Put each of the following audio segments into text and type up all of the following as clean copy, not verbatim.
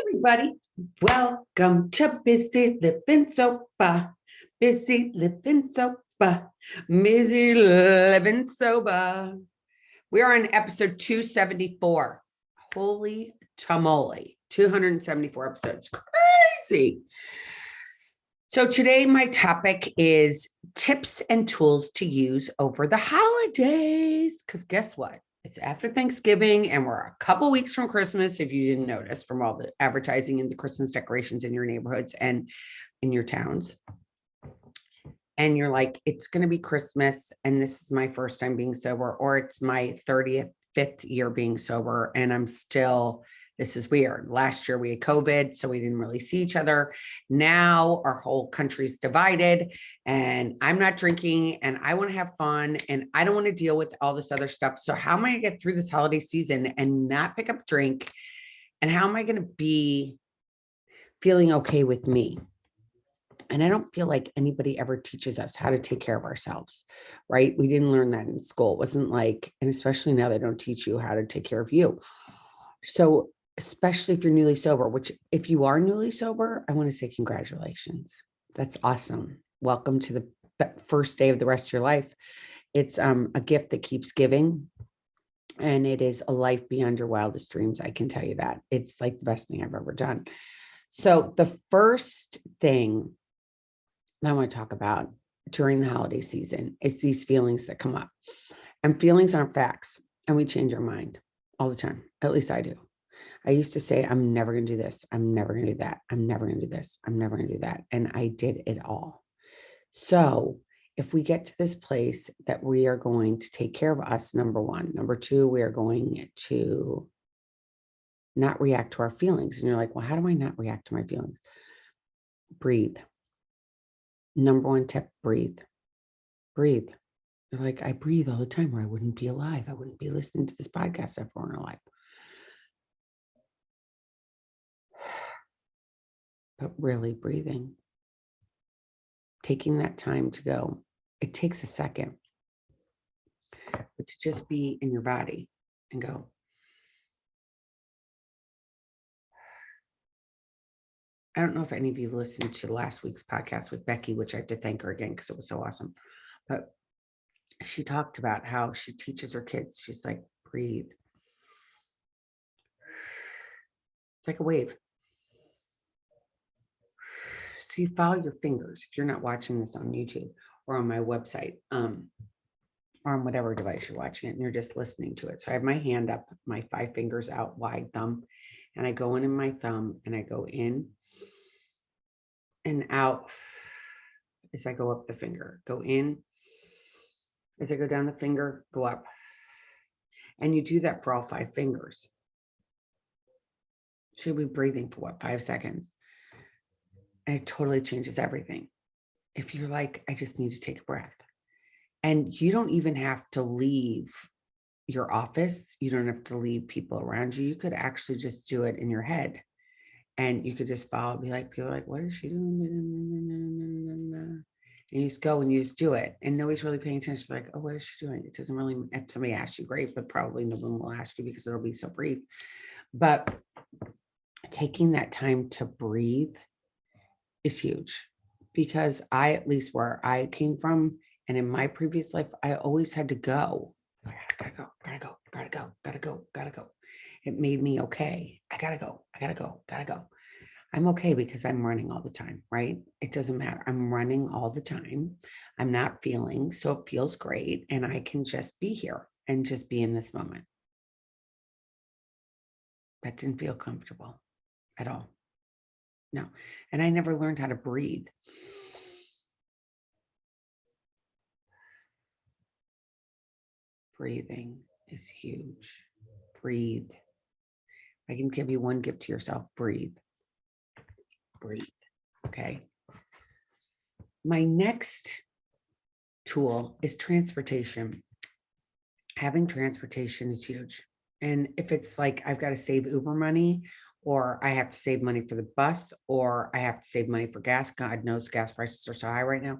Everybody, welcome to Busy Living Sober. Busy Living Sober. Busy Living Sober. We are on episode 274. Holy tamale, 274 episodes. Crazy. So today my topic is tips and tools to use over the holidays. Because guess what? It's after Thanksgiving and we're a couple weeks from Christmas, if you didn't notice, from all the advertising and the Christmas decorations in your neighborhoods and in your towns. And you're like, it's going to be Christmas and this is my first time being sober, or it's my 35th year being sober and I'm still, this is weird. Last year we had COVID, so we didn't really see each other. Now our whole country's divided and I'm not drinking and I want to have fun and I don't want to deal with all this other stuff. So how am I going to get through this holiday season and not pick up a drink? And how am I going to be feeling okay with me? And I don't feel like anybody ever teaches us how to take care of ourselves, right? We didn't learn that in school. It wasn't like, and especially now they don't teach you how to take care of you. So especially if you're newly sober, which if you are newly sober, I want to say congratulations. That's awesome. Welcome to the first day of the rest of your life. It's a gift that keeps giving. And it is a life beyond your wildest dreams. I can tell you that. It's like the best thing I've ever done. So the first thing I want to talk about during the holiday season is these feelings that come up. And feelings aren't facts. And we change our mind all the time. At least I do. I used to say, I'm never going to do this. I'm never going to do that. I'm never going to do this. I'm never going to do that. And I did it all. So if we get to this place that we are going to take care of us, number one. Number two, we are going to not react to our feelings. And you're like, well, how do I not react to my feelings? Breathe. Number one tip, breathe. Breathe. You're like, I breathe all the time or I wouldn't be alive. I wouldn't be listening to this podcast if I weren't alive. But really breathing, taking that time to go, it takes a second, but to just be in your body and go. I don't know if any of you listened to last week's podcast with Becky, which I have to thank her again because it was so awesome. But she talked about how she teaches her kids. She's like, breathe. It's like a wave. So you follow your fingers. If you're not watching this on YouTube or on my website, or on whatever device you're watching it, and you're just listening to it. So I have my hand up, my 5 fingers out wide, thumb, and I go in my thumb and I go in and out as I go up the finger, go in, as I go down the finger, go up. And you do that for all 5 fingers. She'll be breathing for what, 5 seconds. And it totally changes everything. If you're like, I just need to take a breath. And you don't even have to leave your office. You don't have to leave people around you. You could actually just do it in your head. And you could just follow, be like, people are like, what is she doing? And you just go and you just do it. And nobody's really paying attention. Like, oh, what is she doing? It doesn't really, if somebody asks you, great, but probably no one will ask you because it'll be so brief. But taking that time to breathe is huge, because I, at least where I came from, and in my previous life, I always had to go. I gotta go. It made me okay. I gotta go. I'm okay because I'm running all the time, right? It doesn't matter. I'm running all the time. I'm not feeling, so it feels great. And I can just be here and just be in this moment. That didn't feel comfortable at all. No. And I never learned how to breathe. Breathing is huge. Breathe. I can give you one gift to yourself. Breathe. Breathe. Okay. My next tool is transportation. Having transportation is huge. And if it's like, I've got to save Uber money, or I have to save money for the bus, or I have to save money for gas. God knows gas prices are so high right now.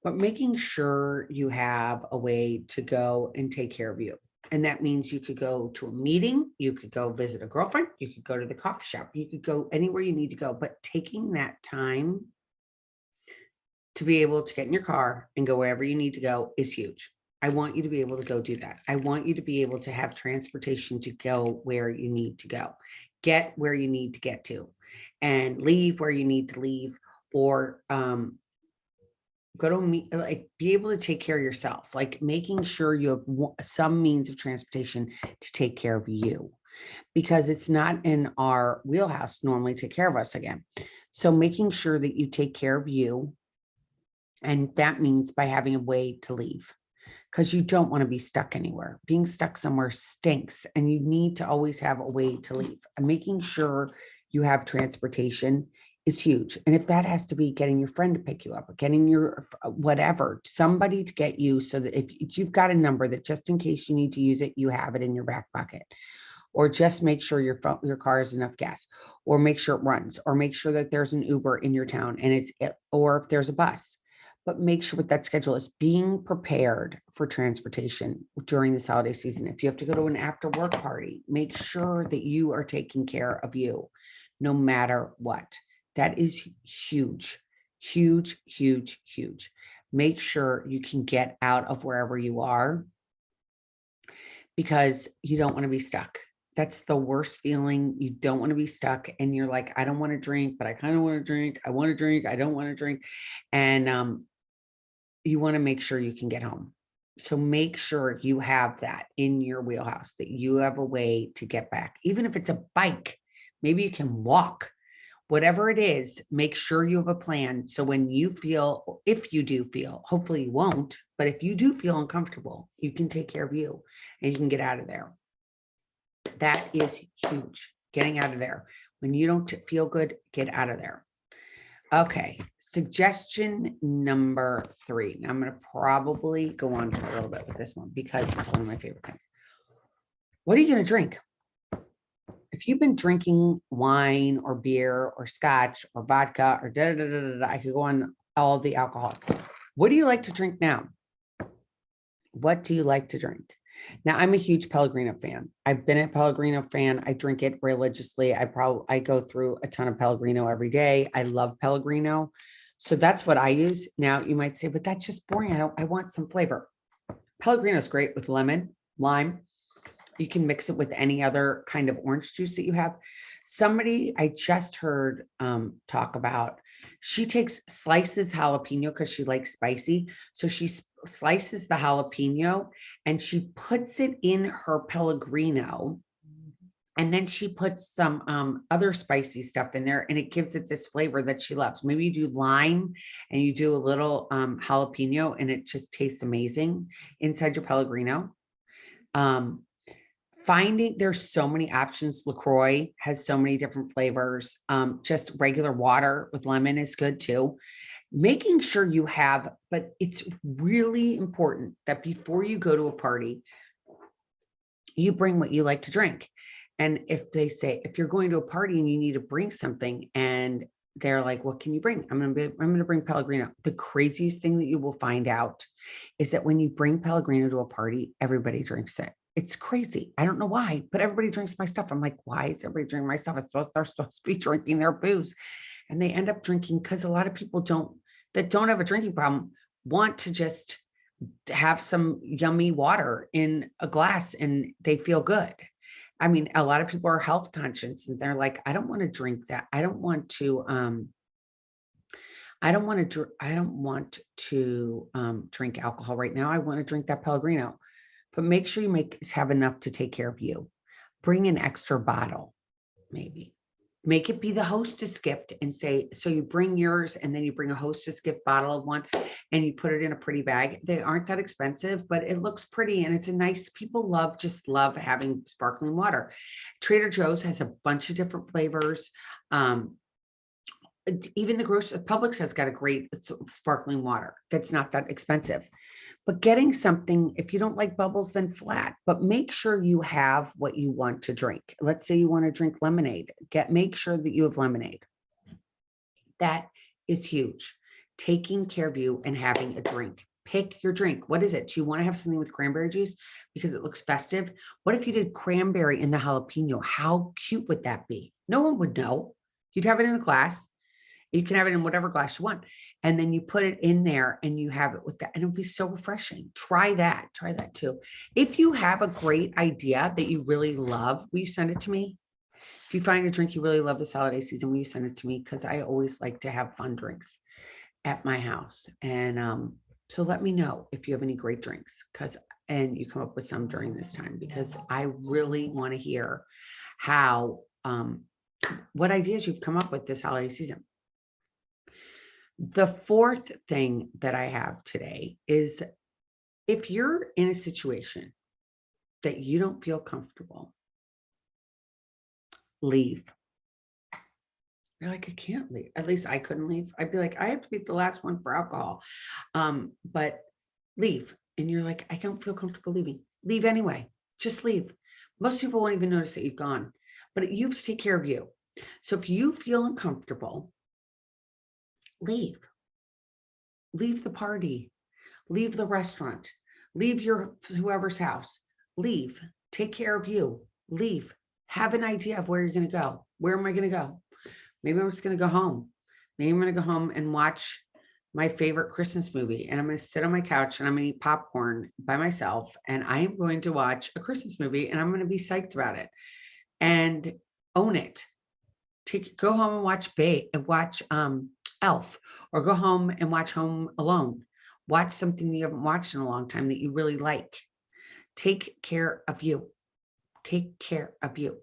But making sure you have a way to go and take care of you. And that means you could go to a meeting, you could go visit a girlfriend, you could go to the coffee shop, you could go anywhere you need to go. But taking that time to be able to get in your car and go wherever you need to go is huge. I want you to be able to go do that. I want you to be able to have transportation to go where you need to go, get where you need to get to, and leave where you need to leave, or go to meet, like be able to take care of yourself, like making sure you have some means of transportation to take care of you, because it's not in our wheelhouse normally to take care of us again. So making sure that you take care of you, and that means by having a way to leave, because you don't want to be stuck anywhere. Being stuck somewhere stinks, and you need to always have a way to leave. And making sure you have transportation is huge. And if that has to be getting your friend to pick you up, or getting your whatever, somebody to get you, so that if you've got a number that just in case you need to use it, you have it in your back pocket. Or just make sure your car has enough gas, or make sure it runs, or make sure that there's an Uber in your town, and or if there's a bus. But make sure what that schedule is. Being prepared for transportation during this holiday season. If you have to go to an after work party, make sure that you are taking care of you no matter what. That is huge, huge, huge, huge. Make sure you can get out of wherever you are, because you don't want to be stuck. That's the worst feeling. You don't want to be stuck, and you're like, I don't want to drink, but I kind of want to drink. I want to drink. I don't want to drink. And you want to make sure you can get home. So make sure you have that in your wheelhouse, that you have a way to get back. Even if it's a bike, maybe you can walk, whatever it is, make sure you have a plan. So when you feel, if you do feel, hopefully you won't, but if you do feel uncomfortable, you can take care of you and you can get out of there. That is huge. Getting out of there. When you don't feel good, get out of there. Okay. Suggestion number 3. Now I'm going to probably go on for a little bit with this one because it's one of my favorite things. What are you going to drink? If you've been drinking wine or beer or scotch or vodka or I could go on all the alcohol. What do you like to drink now? What do you like to drink? Now, I'm a huge Pellegrino fan. I've been a Pellegrino fan. I drink it religiously. I go through a ton of Pellegrino every day. I love Pellegrino. So that's what I use. Now you might say, but that's just boring. I want some flavor. Pellegrino is great with lemon, lime. You can mix it with any other kind of orange juice that you have. Somebody I just heard talk about, she slices jalapeno because she likes spicy. So she slices the jalapeno and she puts it in her Pellegrino. And then she puts some other spicy stuff in there, and it gives it this flavor that she loves. Maybe you do lime and you do a little jalapeno, and it just tastes amazing inside your Pellegrino. There's so many options. LaCroix has so many different flavors. Just regular water with lemon is good too. Making sure you have, but it's really important that before you go to a party, you bring what you like to drink. And if they say, if you're going to a party and you need to bring something, and they're like, what can you bring? I'm going to bring Pellegrino. The craziest thing that you will find out is that when you bring Pellegrino to a party, everybody drinks it. It's crazy. I don't know why, but everybody drinks my stuff. I'm like, why is everybody drinking my stuff? They're supposed to be drinking their booze. And they end up drinking because a lot of people that don't have a drinking problem want to just have some yummy water in a glass and they feel good. I mean, a lot of people are health conscious and they're like, I don't want to drink that. I don't want to drink alcohol right now. I want to drink that Pellegrino. But make sure you have enough to take care of you. Bring an extra bottle, maybe. Make it be the hostess gift and say, so you bring yours and then you bring a hostess gift bottle of one and you put it in a pretty bag. They aren't that expensive, but it looks pretty and it's a nice, people just love having sparkling water. Trader Joe's has a bunch of different flavors. Even the Publix has got a great sparkling water that's not that expensive. But getting something, if you don't like bubbles, then flat, but make sure you have what you want to drink. Let's say you want to drink lemonade. Make sure that you have lemonade. That is huge. Taking care of you and having a drink Pick your drink. What is it? Do you want to have something with cranberry juice because it looks festive? What if you did cranberry in the jalapeno? How cute would that be? No one would know. You'd have it in a glass. You can have it in whatever glass you want. And then you put it in there and you have it with that. And it'll be so refreshing. Try that. Try that too. If you have a great idea that you really love, will you send it to me? If you find a drink you really love this holiday season, will you send it to me? Because I always like to have fun drinks at my house. And so let me know if you have any great drinks, and you come up with some during this time, because I really want to hear what ideas you've come up with this holiday season. The fourth thing that I have today is, if you're in a situation that you don't feel comfortable, leave. You're like, I can't leave. At least I couldn't leave. I'd be like, I have to be the last one for alcohol. But leave. And you're like, I don't feel comfortable leaving. Leave anyway. Just leave. Most people won't even notice that you've gone, but you have to take care of you. So if you feel uncomfortable, leave. Leave the party. Leave the restaurant. Leave whoever's house. Leave. Take care of you. Leave. Have an idea of where you're going to go. Where am I going to go? Maybe I'm just going to go home. Maybe I'm going to go home and watch my favorite Christmas movie. And I'm going to sit on my couch and I'm going to eat popcorn by myself. And I am going to watch a Christmas movie and I'm going to be psyched about it and own it. Go home and watch Elf, or go home and watch Home Alone. Watch something you haven't watched in a long time that you really like. Take care of you. Take care of you.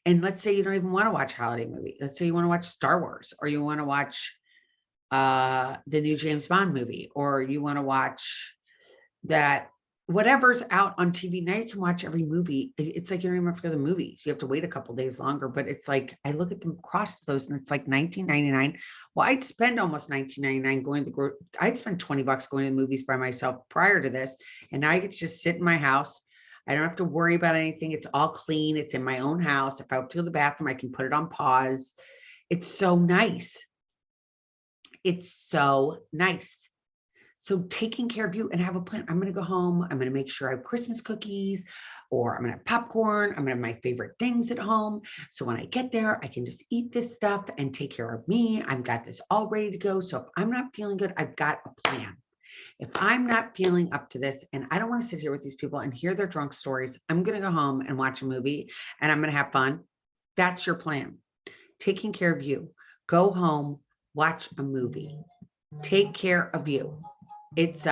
And let's say you don't even want to watch a holiday movie. Let's say you want to watch Star Wars, or you want to watch the new James Bond movie, or you want to watch that whatever's out on TV. Now you can watch every movie. It's like you don't even have to go to the movies. You have to wait a couple days longer, but it's like, I look at them across those and it's like $19.99. Well, I'd spend almost $19.99 going to I'd spend $20 going to the movies by myself prior to this. And now I get to just sit in my house. I don't have to worry about anything. It's all clean. It's in my own house. If I have to go to the bathroom, I can put it on pause. It's so nice. It's so nice. So taking care of you, and have a plan. I'm going to go home. I'm going to make sure I have Christmas cookies, or I'm going to have popcorn. I'm going to have my favorite things at home. So when I get there, I can just eat this stuff and take care of me. I've got this all ready to go. So if I'm not feeling good, I've got a plan. If I'm not feeling up to this and I don't want to sit here with these people and hear their drunk stories, I'm going to go home and watch a movie and I'm going to have fun. That's your plan. Taking care of you. Go home, watch a movie. Take care of you. It's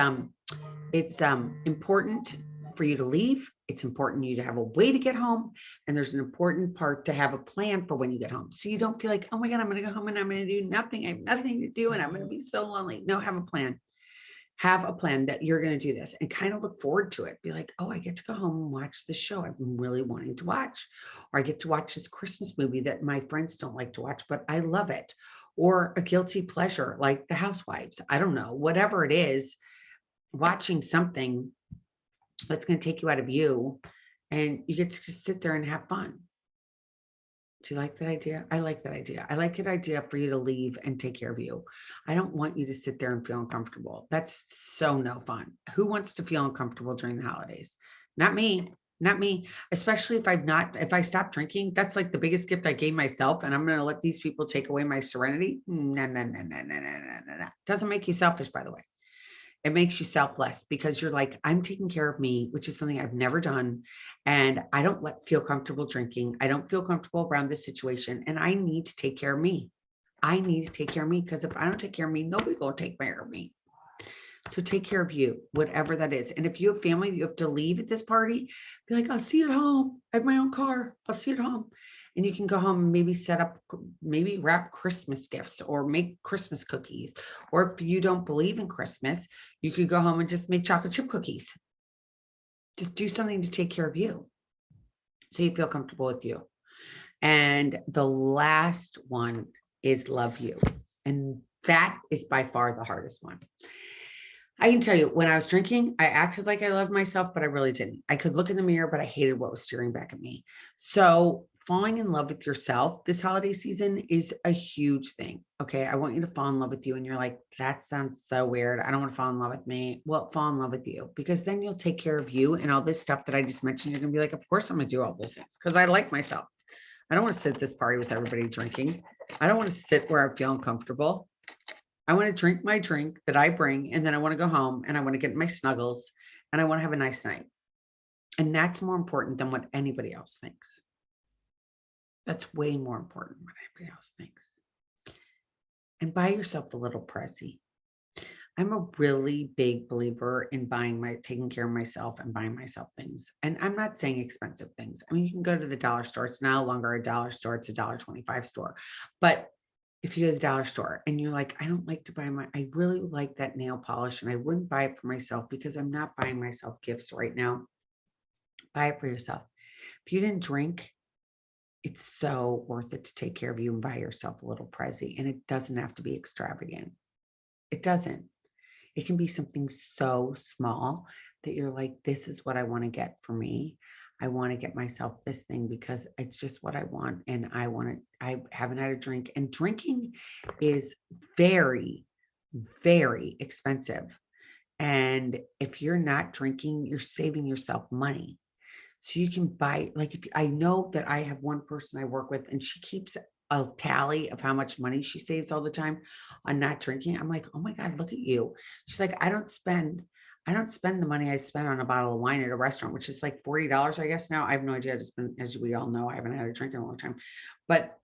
important for you to leave. It's important you to have a way to get home. And there's an important part to have a plan for when you get home. So you don't feel like, oh my God, I'm going to go home and I'm going to do nothing. I have nothing to do and I'm going to be so lonely. No, have a plan. Have a plan that you're going to do this and kind of look forward to it. Be like, oh, I get to go home and watch this show I've been really wanting to watch. Or I get to watch this Christmas movie that my friends don't like to watch, but I love it. Or a guilty pleasure like The Housewives. I don't know, whatever it is, watching something that's going to take you out of you and you get to just sit there and have fun. Do you like that idea? I like that idea. I like that idea for you to leave and take care of you. I don't want you to sit there and feel uncomfortable. That's so no fun. Who wants to feel uncomfortable during the holidays? Not me. Not me. Especially if I stop drinking, that's like the biggest gift I gave myself. And I'm going to let these people take away my serenity. No, no, no, no, no, no, no, no. Doesn't make you selfish, by the way. It makes you selfless because you're like, I'm taking care of me, which is something I've never done. And I don't feel comfortable drinking. I don't feel comfortable around this situation. And I need to take care of me. I need to take care of me, because if I don't take care of me, nobody will take care of me. So take care of you, whatever that is. And if you have family, you have to leave at this party, be like, I'll see you at home. I have my own car. I'll see you at home. And you can go home and maybe maybe wrap Christmas gifts or make Christmas cookies. Or if you don't believe in Christmas, you could go home and just make chocolate chip cookies. Just do something to take care of you so you feel comfortable with you. And the last one is love you. And that is by far the hardest one. I can tell you, when I was drinking, I acted like I loved myself, but I really didn't. I could look in the mirror, but I hated what was staring back at me. So falling in love with yourself this holiday season is a huge thing. Okay. I want you to fall in love with you. And you're like, that sounds so weird. I don't want to fall in love with me. Well, fall in love with you, because then you'll take care of you and all this stuff that I just mentioned. You're going to be like, of course I'm going to do all those things because I like myself. I don't want to sit at this party with everybody drinking. I don't want to sit where I feel uncomfortable. I want to drink my drink that I bring, and then I want to go home and I want to get my snuggles and I want to have a nice night. And that's more important than what anybody else thinks. That's way more important than what anybody else thinks. And buy yourself a little prezi. I'm a really big believer in taking care of myself and buying myself things. And I'm not saying expensive things. I mean, you can go to the dollar store. It's no longer a dollar store. It's a $1.25 store. But if you go to the dollar store and you're like, I don't like to buy I really like that nail polish and I wouldn't buy it for myself because I'm not buying myself gifts right now. Buy it for yourself. If you didn't drink, it's so worth it to take care of you and buy yourself a little prezi. And it doesn't have to be extravagant. It doesn't. It can be something so small that you're like, this is what I want to get for me. I want to get myself this thing because it's just what I want. And I haven't had a drink. And drinking is very, very expensive. And if you're not drinking, you're saving yourself money. So you can buy, like, if I know that I have one person I work with and she keeps a tally of how much money she saves all the time on not drinking. I'm like, oh my God, look at you. She's like, I don't spend the money I spend on a bottle of wine at a restaurant, which is like $40, I guess now. I have no idea. I just been, as we all know, I haven't had a drink in a long time. But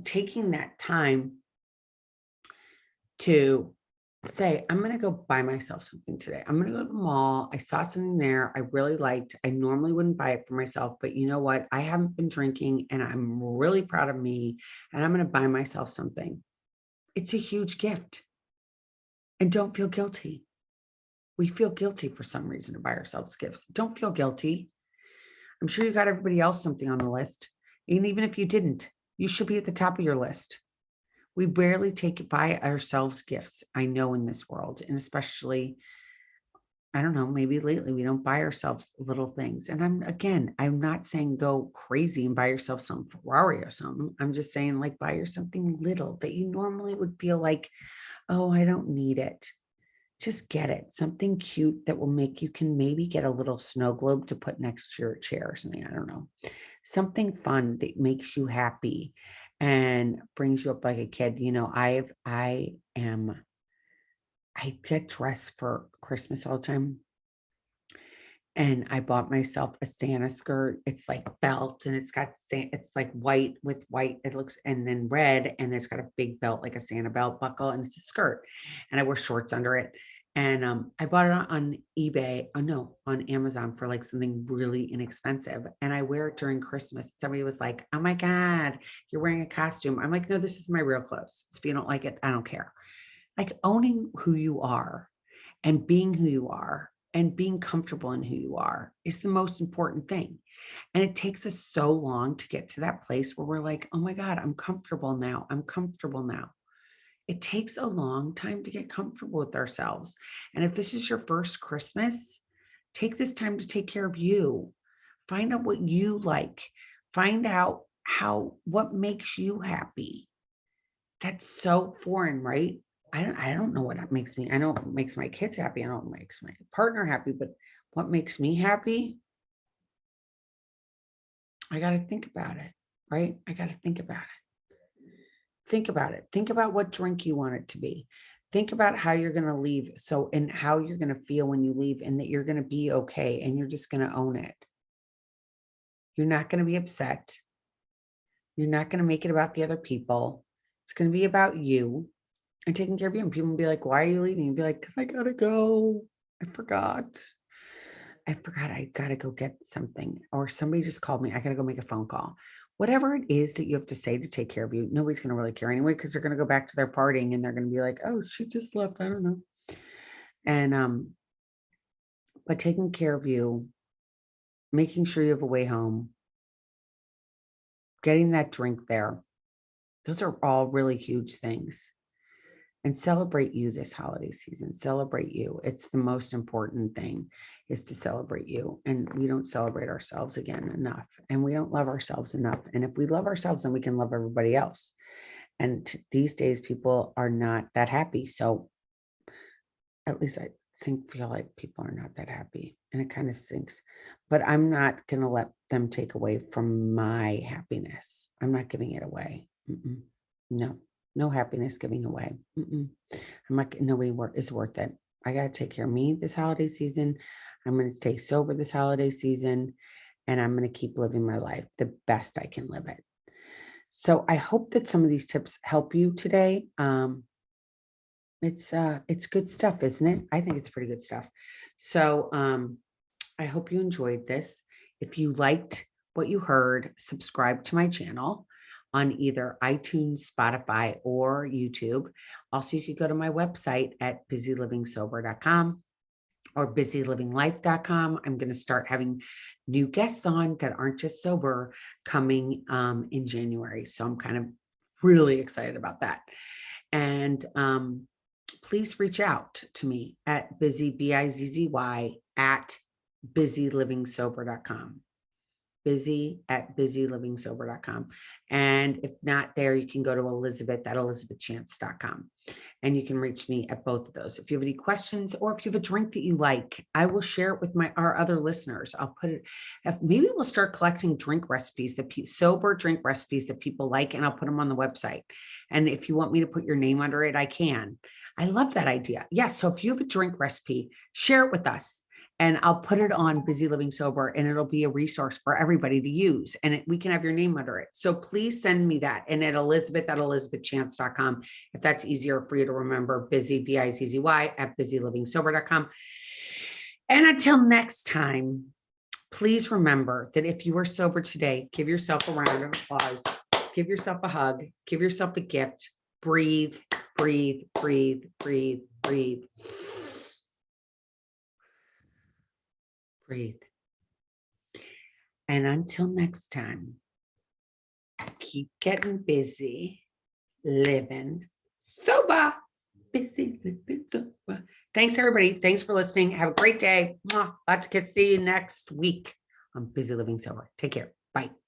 taking that time to say, I'm going to go buy myself something today. I'm going to go to the mall. I saw something there I really liked. I normally wouldn't buy it for myself, but you know what? I haven't been drinking and I'm really proud of me and I'm going to buy myself something. It's a huge gift. And don't feel guilty. We feel guilty for some reason to buy ourselves gifts. Don't feel guilty. I'm sure you got everybody else something on the list. And even if you didn't, you should be at the top of your list. We barely buy ourselves gifts, I know, in this world. And especially, I don't know, maybe lately we don't buy ourselves little things. And I'm not saying go crazy and buy yourself some Ferrari or something. I'm just saying, like, buy yourself something little that you normally would feel like, oh, I don't need it. Just get it. Something cute that will make you can maybe get a little snow globe to put next to your chair or something. I don't know. Something fun that makes you happy and brings you up like a kid. You know, I get dressed for Christmas all the time. And I bought myself a Santa skirt. It's like belt and it's like white with white. It looks, and then red. And it's got a big belt, like a Santa belt buckle, and it's a skirt. And I wear shorts under it. And I bought it on eBay. Oh no, on Amazon for like something really inexpensive. And I wear it during Christmas. Somebody was like, oh my God, you're wearing a costume. I'm like, no, this is my real clothes. If you don't like it, I don't care. Like, owning who you are and being who you are and being comfortable in who you are is the most important thing. And it takes us so long to get to that place where we're like, oh my God, I'm comfortable now. I'm comfortable now. It takes a long time to get comfortable with ourselves. And if this is your first Christmas, take this time to take care of you. Find out what you like. Find out what makes you happy. That's so foreign, right? I don't know what makes me. I know what makes my kids happy. I know what makes my partner happy, but what makes me happy? I got to think about it, right? I got to think about it. Think about it. Think about what drink you want it to be. Think about how you're going to leave. So, and how you're going to feel when you leave, and that you're going to be okay and you're just going to own it. You're not going to be upset. You're not going to make it about the other people. It's going to be about you and taking care of you. And people will be like, why are you leaving? You'll be like, because I got to go. I forgot. I got to go get something. Or somebody just called me. I got to go make a phone call. Whatever it is that you have to say to take care of you, nobody's going to really care anyway, because they're going to go back to their partying and they're going to be like, oh, she just left. I don't know. And, but taking care of you, making sure you have a way home, getting that drink there, those are all really huge things. and celebrate you this holiday season. Celebrate you. It's the most important thing, is to celebrate you. And we don't celebrate ourselves again enough, and we don't love ourselves enough. And if we love ourselves, then we can love everybody else. And these days people are not that happy. So at least I feel like people are not that happy, and it kind of stinks, but I'm not going to let them take away from my happiness. I'm not giving it away. No, no happiness giving away. I'm like, nobody is worth it. I got to take care of me this holiday season. I'm going to stay sober this holiday season, and I'm going to keep living my life the best I can live it. So I hope that some of these tips help you today. It's good stuff, isn't it? I think it's pretty good stuff. So I hope you enjoyed this. If you liked what you heard, subscribe to my channel on either iTunes, Spotify, or YouTube. Also, you could go to my website at busylivingsober.com or busylivinglife.com. I'm going to start having new guests on that aren't just sober coming in January. So I'm kind of really excited about that. And please reach out to me at Bizzy, Bizzy, at busylivingsober.com. Bizzy at busylivingsober.com. And if not there, you can go to Elizabeth at elizabethchance.com. And you can reach me at both of those. If you have any questions, or if you have a drink that you like, I will share it with our other listeners. I'll put it, maybe we'll start collecting drink recipes, sober drink recipes that people like, and I'll put them on the website. And if you want me to put your name under it, I can. I love that idea. Yeah. So if you have a drink recipe, share it with us, and I'll put it on Busy Living Sober, and it'll be a resource for everybody to use, and we can have your name under it. So please send me that. And at elizabeth@elizabethchance.com, if that's easier for you to remember, Bizzy, Bizzy, at busylivingsober.com. And until next time, please remember that if you are sober today, give yourself a round of applause, give yourself a hug, give yourself a gift, breathe, breathe, breathe, breathe, breathe. Breathe. And until next time, keep getting busy, living sober. Busy, living sober. Thanks, everybody. Thanks for listening. Have a great day. Lots of kisses. See you next week on Busy Living Sober. Take care. Bye.